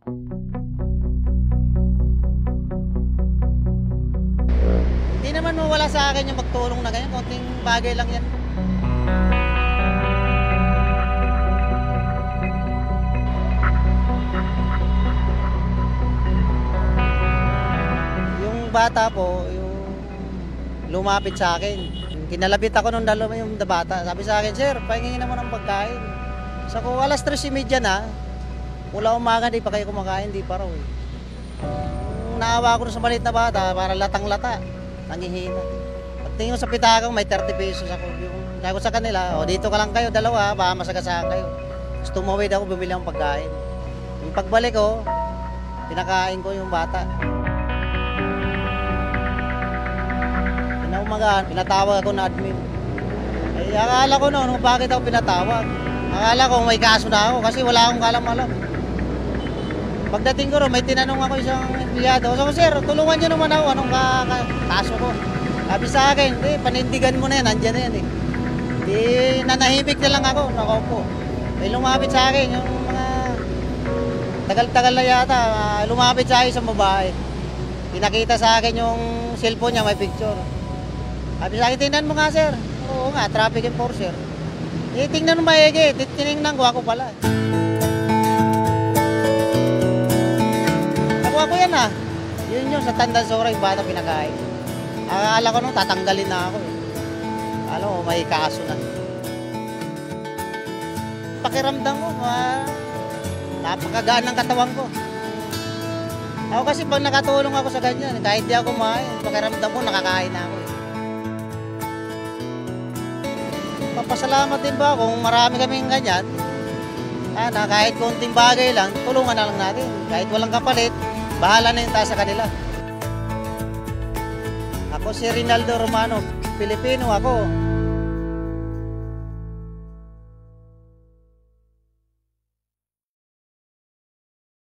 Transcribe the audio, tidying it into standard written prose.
Hindi naman mawala sa akin yung magtulong na ganyan, konting bagay lang yan. Yung bata po, yung lumapit sa akin. Kinalabit ako nung dalawa yung bata. Sabi sa akin, sir, pahingin naman ng pagkain. Sa ko, alas 3:30 na, mula umaga di pa kayo kumakain, di pa raw eh. Naawa ko sa maliit na bata, para latang-lata, nangihina. Pagtingin ko sa pitakang, may 30 pesos ako. Yung, sabi ko sa kanila, o dito ka lang kayo, dalawa, baka masagasaan kayo. Tapos tumawid ako, bumili akong pagkain. Yung pagbalik ko, pinakain ko yung bata. Pinaumagaan, pinatawag ako na admin. Eh, akala ko noon, bakit ako pinatawag? Akala ko may kaso na ako kasi wala akong kalam-alam. Pagdating ko ron, may tinanong ako isang empleyado. So, sir, tulungan nyo naman ako. Anong kaso ko? Sabi sa akin, panindigan mo na yan. Nandiyan na yan eh. Di, nanahimik na lang ako. Nakaupo. May lumapit sa akin. Yung mga tagal-tagal na yata. Lumapit sa akin isang babae. Pinakita sa akin yung cellphone niya, may picture. Sabi sa akin, tingnan mo nga, sir. Oo nga, traffic enforcer. Tingnan mo maigi. Tinignan ko, ako pala. Ako yan ah. Yun yung sa Tandansora yung bata pinakain. Akala ko nung tatanggalin na ako eh. Akala ko may kaso na. Pakiramdam ko, napakagaan ng katawan ko. Ako kasi pag nakatulong ako sa ganyan, kahit di ako kumain, pakiramdam ko nakakain na ako eh. Papasalamat din ba kung marami kaming ganyan? Kahit konting bagay lang, tulungan na lang natin. Kahit walang kapalit, bahala na yung taas sa kanila. Ako si Rinaldo Romano, Pilipino ako.